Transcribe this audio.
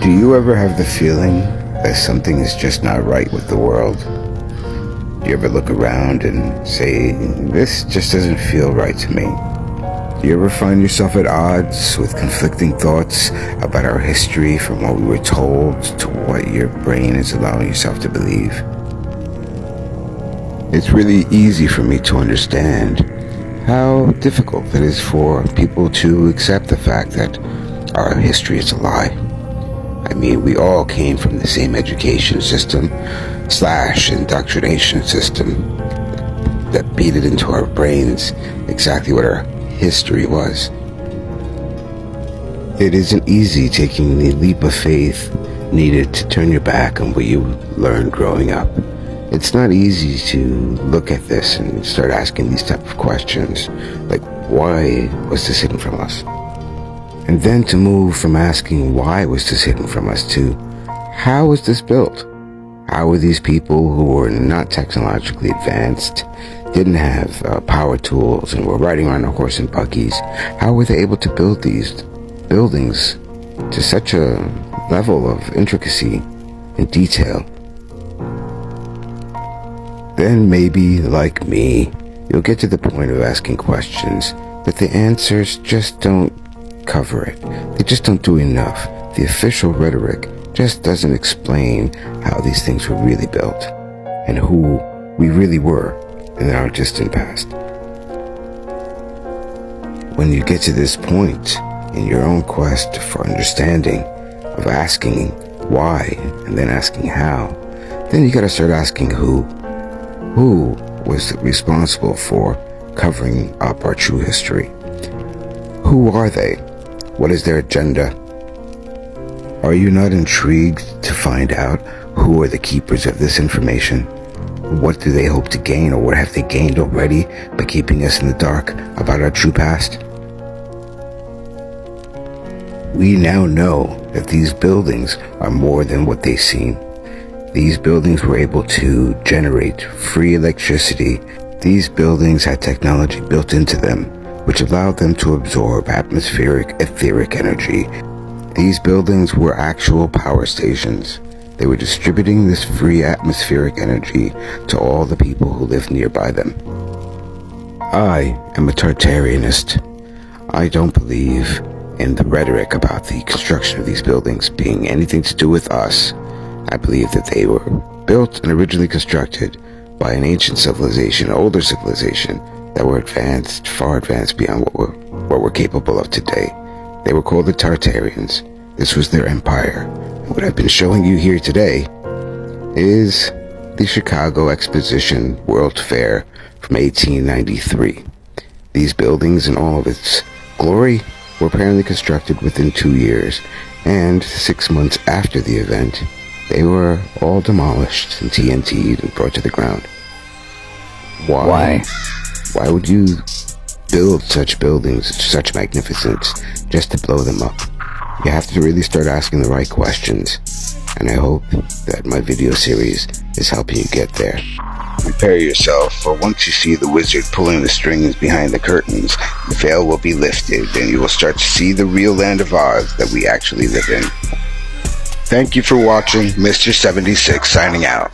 Do you ever have the feeling that something is just not right with the world? Do you ever look around and say, this just doesn't feel right to me? Do you ever find yourself at odds with conflicting thoughts about our history from what we were told to what your brain is allowing yourself to believe? It's really easy for me to understand how difficult it is for people to accept the fact that our history is a lie. I mean, we all came from the same education system / indoctrination system that beat it into our brains exactly what our history was. It isn't easy taking the leap of faith needed to turn your back on what you learned growing up. It's not easy to look at this and start asking these type of questions, like, why was this hidden from us? And then to move from asking why was this hidden from us to how was this built? How were these people who were not technologically advanced, didn't have power tools, and were riding around a horse and buggies, how were they able to build these buildings to such a level of intricacy and detail? Then maybe, like me, you'll get to the point of asking questions that the answers just don't cover it. They just don't do enough. The official rhetoric just doesn't explain how these things were really built and who we really were in our distant past. When you get to this point in your own quest for understanding, of asking why and then asking how, then you gotta start asking who. Who was responsible for covering up our true history? Who are they? What is their agenda? Are you not intrigued to find out who are the keepers of this information? What do they hope to gain, or what have they gained already by keeping us in the dark about our true past? We now know that these buildings are more than what they seem. These buildings were able to generate free electricity. These buildings had technology built into them, which allowed them to absorb atmospheric etheric energy. These buildings were actual power stations. They were distributing this free atmospheric energy to all the people who lived nearby them. I am a Tartarianist. I don't believe in the rhetoric about the construction of these buildings being anything to do with us. I believe that they were built and originally constructed by an ancient civilization, an older civilization, that were advanced, far advanced beyond what we're capable of today. They were called the Tartarians. This was their empire. And what I've been showing you here today is the Chicago Exposition World Fair from 1893. These buildings in all of its glory were apparently constructed within 2 years, and 6 months after the event, they were all demolished and TNT'd and brought to the ground. Why? Why would you build such buildings, such magnificence, just to blow them up? You have to really start asking the right questions, and I hope that my video series is helping you get there. Prepare yourself, for once you see the wizard pulling the strings behind the curtains, the veil will be lifted, and you will start to see the real land of Oz that we actually live in. Thank you for watching. Mr. 76 signing out.